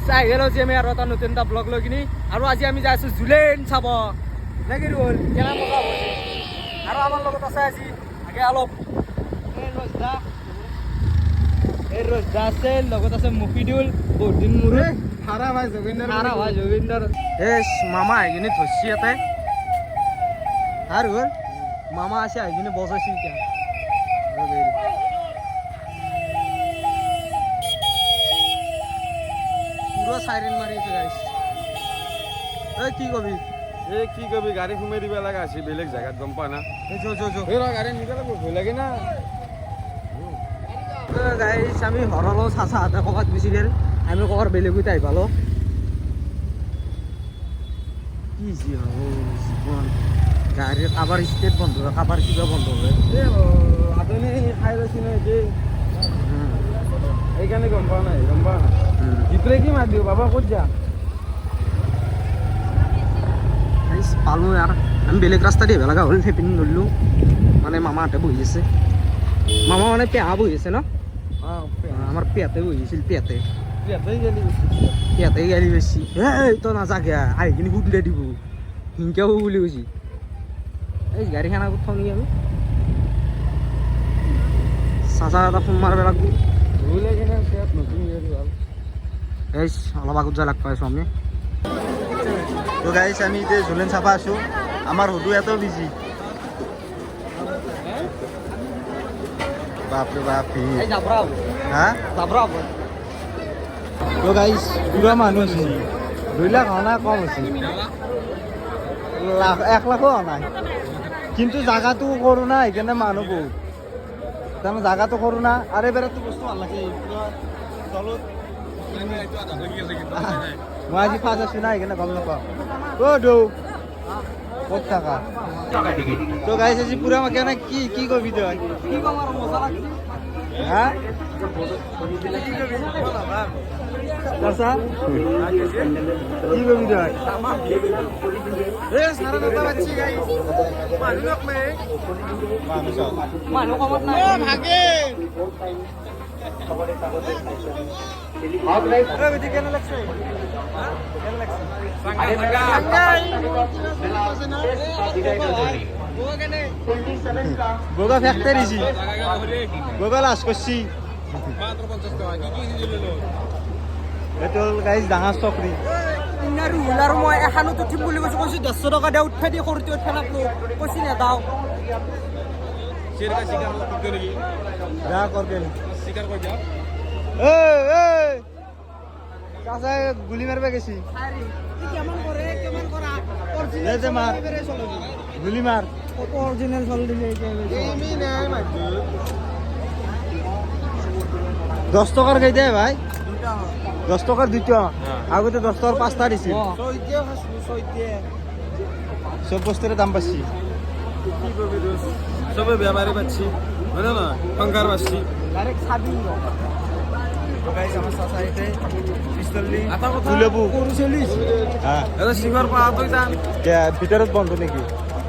চাই গেলো যে আমি আৰু এটা নতুন এটা ব্লগ লৈ কিনি আৰু আজি আমি যাই আছো জুলেন চাব নেকি হ'ল কেনে মজা হ'ব আৰু আমাৰ লগত আছে আজি আগে অলপ ৰজদা আছে লগত আছে মুফিদুল বহুত দিন মূৰত হাৰা ভাই জোগিন্দৰ মামা আহি কিনি ধৰছি ইয়াতে আৰু হ'ল মামা আছে আহি কিনি বজাইছি এতিয়া পুরো সাইরেন মারি আছে গাইস এই কি কবি গাড়ী সোমাই দিব লগা আছে বেলেগ জায়গাত গম পা না এই যো গাড়ী নিব লাগিব ভয় লাগে না গাইস আমি হরলো চাচা হাতে কবাত গুচি গেল আমি কবার বেলেগুত আহি পালো কি জীবন গাড়ীৰ কাবাৰ ষ্টেট বন্ধ হয় কাবাৰ কিবা বন্ধ হয় আপুনি খাই লৈছি ন এতিয়া সেইকাৰণে গম পোৱা নাই জিতলে কি মাত দিওঁ বাবা ক'ত যা পালো ইয়াৰ আমি বেলেগ ৰাস্তা দি আহিব লগা হ'ল সেইপিনে নৰিলোঁ মানে মামাহঁতে বহি আছে মামা মানে পেহা বহি আছে ন আমাৰ পেহাতে বহি আছিল পেহাতে গাড়ী বেছি এই তই নাযাকে আহি কিনি সুধিলে দিব হিংকে হ'ব বুলি কৈছি এই গাড়ীখন আগত থওঁ নেকি আমি চাচা এটা ফোন মাৰিব লাগিব এই অলপ আগত যাই লগ পাইছোঁ আমি তো গাইছ আমি এতিয়া জুলেন চাফা আছোঁ আমাৰ হুদু এত বিজি বাপৰে বাপ হা তো গাইছ পুৰা মানুহ আছে 2 লাখ হোৱা নাই কম আছে 1 লাখো হোৱা নাই কিন্তু জাগাটো সৰু না সেইকাৰণে মানুহ বহুত তাৰমানে জাগাটো সৰু না আৰু এবাৰতো বস্তু ভাল লাগে তলত মই আজি ফাৰ্ষ্ট আছোঁ না সেইকাৰণে গম নাপাওঁ ক'ত থাকা তো গাইছ আজি পুৰা কেনে কি কবি তই কি কম আৰু মজা লাগছি হা চাচা কি কবি তই মানুহ কমত নাই ভাগে কেনে লাগছে বগা ফেক্টরি বগা লাজ করছি ডাঙৰ চকৰি আৰু মই এখানত উঠিম বুলি কৈছো 100 টকা দিয়া উঠাই দি সৰুতে উঠাই নাপলো কৈছি নেদাও যা কৰকে চাচাই গুলি মাৰিব গেছি গুলি মাৰ অৰিজিনেল চল দিলে 10 টকাৰ কেইটা ভাই 10 টকাৰ 2টা আগতে 10 টকাৰ 5টা দিছিল সব বস্তুৰ দাম বাঢ়ছি কি করবি দোস্ত সবে ব্যাপারে পাচ্ছি হয় না পাঙ্কার পাচ্ছি ডাইরেক্ট ছাবি গাইস আমার সাসাইতে পিস্তলি দুলেবু 40 হ্যাঁ এটা সিঙ্গার পা তুই জান কে ভিতৰত বন্ধ নেকি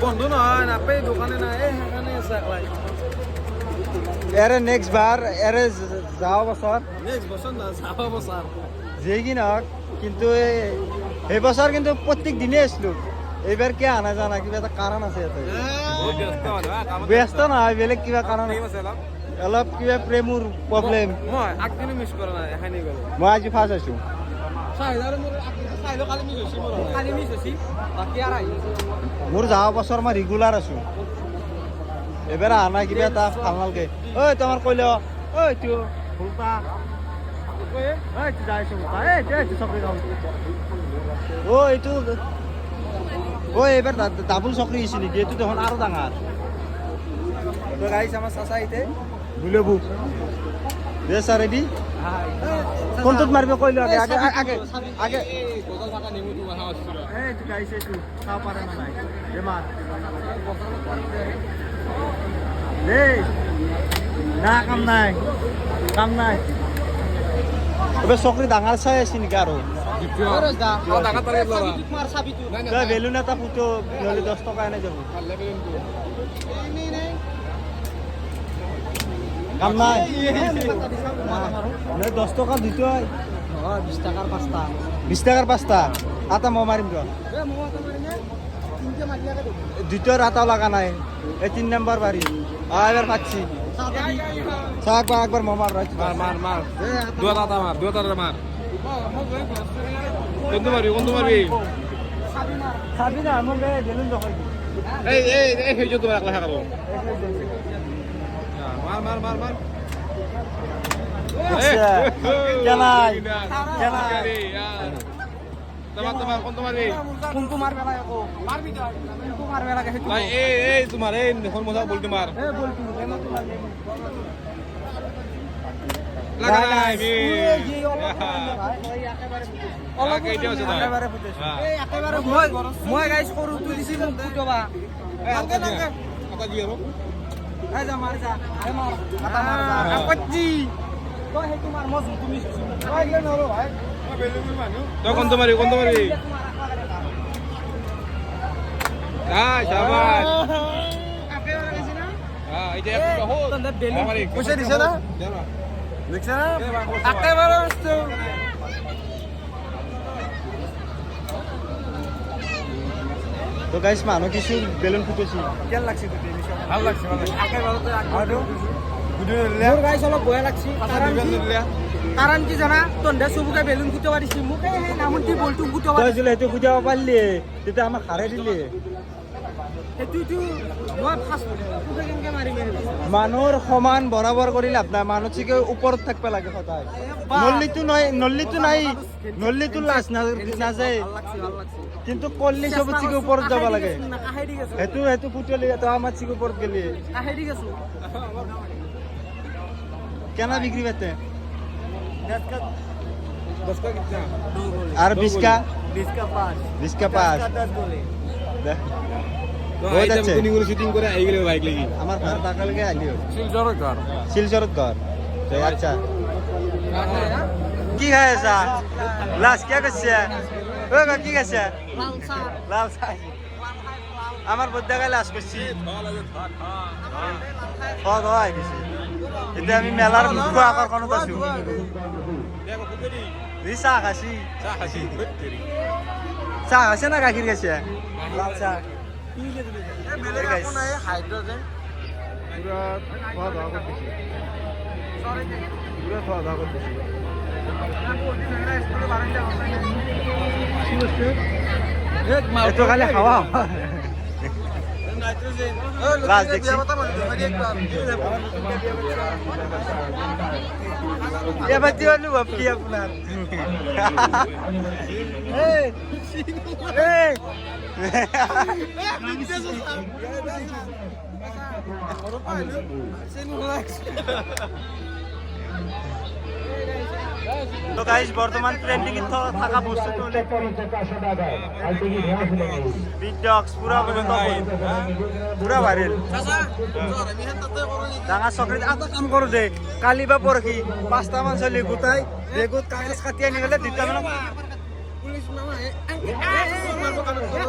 বন্ধ নহয় না পে দোকানে না এখানে সাকলাই এরে নেক্সট বার এরে যাও বছর নেক্সট বছর না যাও বছর যে কি না কিন্তু এই বছর কিন্তু প্রত্যেক দিনে আসলো এইবাৰ কে আনা জানা কিবা এটা কাৰণ আছে ইয়াতে ব্যস্ত নহয় বেলেগ কিবা কাৰণ অলপ কিবা প্ৰেমৰ প্ৰব্লেম মই আগদিনে মিছ কৰা নাই এখানি গ'ল মই আজি ফাৰ্ষ্ট আছোঁ মোৰ যোৱা বছৰ মই ৰেগুলাৰ আছোঁ এবাৰ আনা কিবা এটা ভাল নালাগে ঐ তোমাৰ কৈলে ঐ তো ভুলতা এইটো এবাৰ ডাবল চকৰি আহিছে নেকি এইটো দেখোন আৰু ডাঙৰ গাইছ আমাৰ চাচা ইতে বুলেবু দে ছাৰ ৰেডি কোনটোত মাৰিব কৈলো আগে আগে আগে আগে এইটো গাইছ এইটো চাব পাৰে না নাই বেমাৰ দেই না কাম নাই এবাৰ চকৰি ডাঙৰ চাই আছে নেকি আৰু বেলুন এটা ফুটো 10 টকা এনে যাব কাম নাই 10 টকা দিতে হয় 20 টাকার পাঁচটা আটা মই মারিম তো দ্বিতীয় রাতাও লাগা নাই এই 3 নাম্বার বাড়ি এবার পাচ্ছি চাক বা একবার মোমার রয়েছে মার দুয়াটা মার কোন মারবি খাবি না মোক বেলুন দখাই এই হেইজো তোমার একলা খাবো মার কেনাই তোমার কোন মারবি কোনটো মারবে না আকৌ মারবি তো কোনটো মারবে লাগে হেতু ভাই এই তোমার এই এখন মজা বলতে মার এ বলতু এমন তো মারবে লাগা নাই মি একেবারে মই গাইস কৰো তুই দিছি মোক ফুটবা লগে লগে কথা দিয়ে रो আই যা মার যা এ মার আটা মার যা আপত্তি তো হেতু মার মজ তুমি ওই লে নরো ভাই তো কোন মারবি শাবাশ একেবারে গেছি না এই যে বহুত তোদের বেলুন পয়সা দিছে না দেখছ না একেবারে আসতো তো গাইস মানুহ কিছু বেলুন ফুটেছি কেন লাগছে তো টেলিশন ভালো লাগছে একেবারে তো আৰু ভিডিও নিলে মোর গাইস অলপ ভয় লাগছে কারণ কি জানা তোন্ডা সবুকে বেলুন ফুটে পারিছি মুকে নামটি বলটু ফুটে তই যদি সেইটো বুজাব পাৰিলি তেতিয়া আমাক হাৰাই দিলি তুই মই ফাৰ্স্ট ফুটে কেনকে মাৰি মেৰে মানুহৰ সমান বৰাবৰ কৰি লাভ নাই মানুহ চিকে ওপৰত থাকিব লাগে সদায় নল্লিটো লাজ নাযায় ভাল লাগছে কিন্তু কল্লি চব চিকে ওপৰত যাব লাগে কাহে দি গেছো সেইটো ফুটলি তো আমাৰ চিকে ওপৰত গেলি কাহে দি গেছো কেনা বিক্ৰী পাতে बस का कितना আৰু 20 কা 20 का 5 দেখ तो बहुत आई जब अच्छे। कुनी शूटिंग करे आई गेले बाइक लेगी আমাৰ ঘৰ টাকালৈকে আহিলি শিলচৰ ঘৰ শিলচৰত ঘৰ তো আচ্ছা কি খাই আছা লাজ কিয় কৈছে ঐ বা কি খাইছে লাল চাহ আমাৰ বদ্যাকাই লাজ কৰিছি খোৱা হয় গৈছে এতিয়া আমি মেলাৰ মুখ্য আকৰ্ষণত আছো देखो कुकरी চাহ খাইছি साहसी बत्तरी চাহ খাইছে না গাখীৰ খাইছে লাল চাহ হাইড্রোজেন পুরা খাওয়া দাওয়া করতেছি পুরা খাওয়া দাওয়া করতেছি এতো খালি খাওয়া লাস্ট দেখছি এবার কি অনুভব কি আপনার তো গাইস বর্তমান ট্রেন্ডিং এ থাকা বস্তুটো হলো বিডক্স পুরা ভাইরাল ডাঙা চকরি আটা কাম করো দে কালি বা পরখি 5টা মান চলি গোটাই বেগুত কাগজ কাটি আনি গলে 2টা মান পুলিশ মামা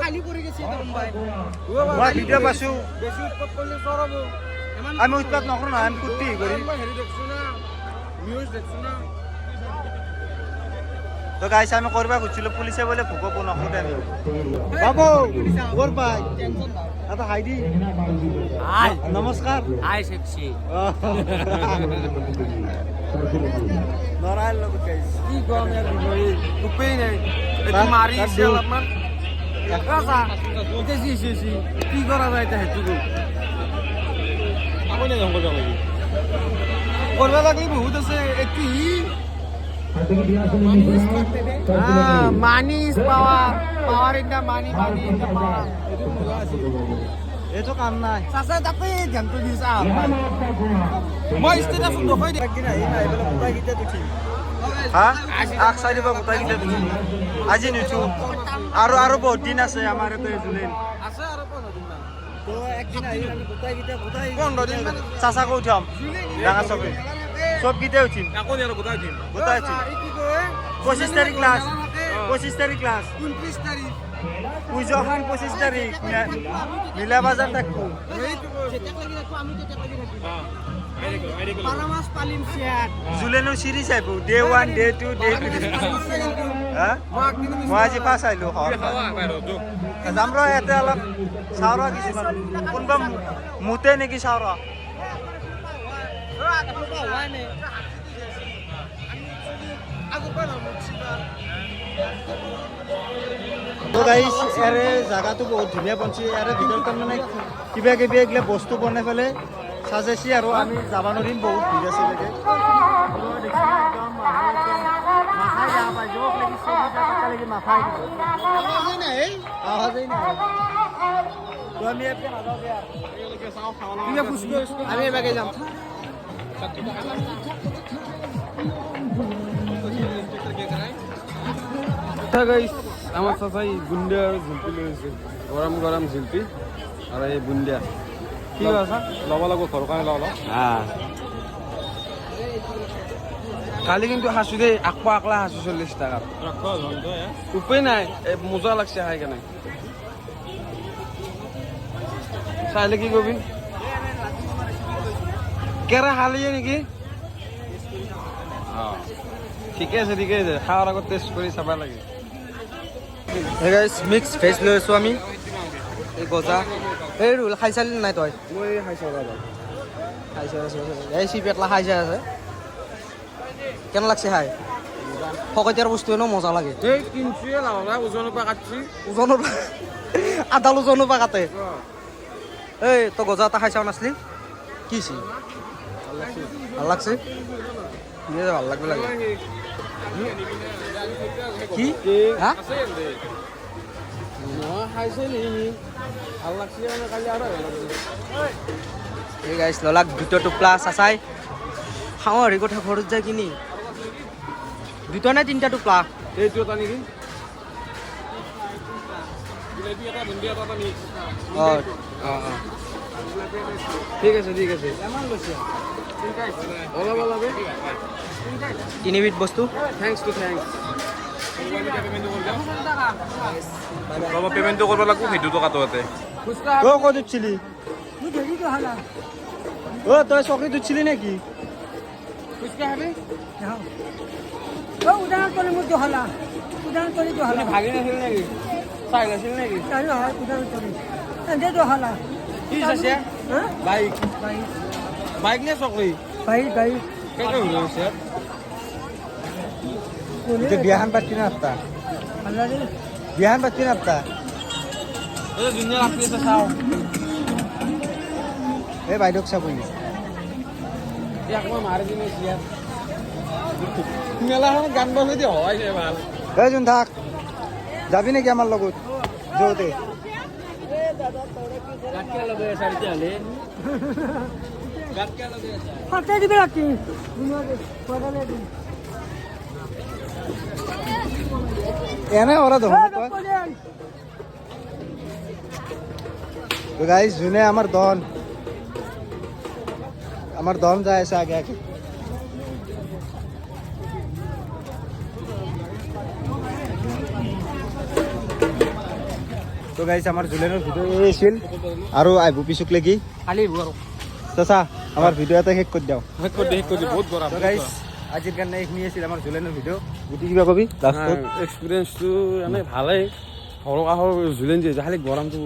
খালি করে গেছি তো ভাই মই ভিডিও পাইছো বেশি উৎপাত করলে সরব আমি উৎপাত নকৰো না আমি কুটি কৰি হেৰি দেখছো না নিউজ দেখছো না তো গাইস আমি করবা খুঁজছিল পুলিশে বলে ভুকব নকরে আমি বাবু ওর ভাই এটা হাইদি আই নমস্কার আই সেক্সি নরাইল লোক গাইস কি গম ইয়ার বই উপায় নাই একটু মারি সে অলপমান কাঁচা এটা জি কি করা যায় তা হেতু আপনি জঙ্গল যাও লাগি করবা লাগলি বহুত আছে একটি মানিস power in the money in the পাওয়ার এটু মুগা আছে এতো কাম নাই সাসা তাপে ধ্যানটো দিছা মই স্টেটাস দেখই দে একদিন আহি নাই বলে গোটাই গিটা দেখি হ্যাঁ আক সাইডে বা গোটাই গিটা দেখি আজি নিচু আৰু বহুত দিন আছে আমাৰ এতে জুলেন আছে আর 15 দিন তো একদিন আহি আমি গোটাই গিটা গোটাই 15 দিন মানে চাচা কো উঠাম ডাঙা চকরি সব গিটা উঠিম এখন এর কোথায় দিন গোটাই উঠিম কি কয় 25 তারিখ ক্লাস 25 তারিখ ক্লাস 29 তারিখ পুজো খান 25 তারিখ মিলা বাজার থাকবো এই তো সেটা লাগি রাখো আমি তো লাগি রাখি পালামাছ পালিম চিয়াত জুলেনো চিৰিজ আহিব ডে 1 ডে 2 ডে 3 হা মই আজি পাছ আহিলোঁ যাম ৰ ইয়াতে অলপ চাওঁ ৰ কিছুমান কোনোবা মুতে নেকি চাওঁ ৰ তো গাইছ ইয়াৰে জাগাটো বহুত ধুনীয়া বনছি ইয়াৰে ভিতৰত তাৰমানে কিবা কিবি এইগিলা বস্তু বনাই পেলাই সাজাইছি আৰু আমি যাব নোৱাৰিম বহুত ভিৰ আছে লেকে আমি এবাকে যাম আমার চাচাই বুন্দিয়া জিলপি লৈছে গরম গরম জিলপি আর এই বুন্দিয়া কি আছে লব লাগব ঘর কানে লব কালি কিন্তু হাসু দে আকপা আকলা হাসু 40 টাকা উপায় নাই মজা লাগছে খাই কেনে চাইলে কি কবি কেরা হালিয়ে নাকি ঠিকে আছে খাওয়ার আগত টেস্ট করে চাবা লাগে মিক্স ভেজ লৈ আছোঁ আমি এই গজা এই ৰোল খাই চালি নাই তই মই খাইছোঁ এই চি পেটলা খাই চাই আছে কেনে লাগছে খাই ফকতীয়াৰ বস্তু এনেও মজা লাগে এই কিনছোৱে লাভা ওজনৰ পৰা কাটছি ওজনৰ আধা ওজনৰ পৰা কাটে এই তই গজা এটা খাই চাওঁ নাছিলি কি চি ভাল লাগছে ভাল লাগবে লাগে কি হা এই গাইছ ললাক দুটো টোপলা চাচাই খাওঁ হেৰি কথা ঘৰত যায় কিনি দুটা নে তিনিটা টোপলা এইটো এটা নেকি অঁ ঠিক আছে অলপ অলপ তিনিবিধ বস্তু থেংকছ টু থেংকছ পেমেণ্টটো কৰিব লাগিব সেইটো টকাটো ইয়াতে অ' ক'ত উঠিছিলি অ' তই চকীত উঠিছিলি নেকি ফুচকা খাবি উদাহরণ করে মুখ দোহালা উদাহরণ করে দোহালা ভাগি নাছিল নেকি চাই নাছিল নেকি তাই হয় উদাহরণ করে দে দোহালা কি আছে হ্যাঁ বাইক ভাই বাইক নে চকৰি ভাই ভাই কেইটা হৈ আছে এতিয়া বিয়াখন পাতি নাপতা আল্লাহ রে বিয়াখন পাতি নাপতা এই দুনিয়া ৰাখি আছে চাওঁ এই বাইদেউক চাবই ইয়াক মই মাৰি দিম ইয়াত মেলাখনত গান বজাই দিয়ে হয় ভাল এই যোন থাক যাবি নেকি আমাৰ লগত যাওঁতে পাতে দিবে রাখি পড়ালে দিন এনে ওরা দেখোন তো গাইস যোনে আমার দন যায় আছে আগে আগে তো গাইস আমার জুলেনৰ ভিডিঅ' এই আছিল আৰু আহিব পিছক লাগি খালি চাচা আমাৰ ভিডিঅ' এটা শেষ কৰি দিওঁ শেষ কৰি বহুত গৰম তো গাইস আজিৰ কাৰণে এইখিনি আছিল আমাৰ জুলেনৰ ভিডিঅ' গুটি কিবা কবি লাষ্টত এক্সপিৰিয়েঞ্চটো এনে ভালেই সৰু কাষৰ জুলেন যে খালি গৰমটো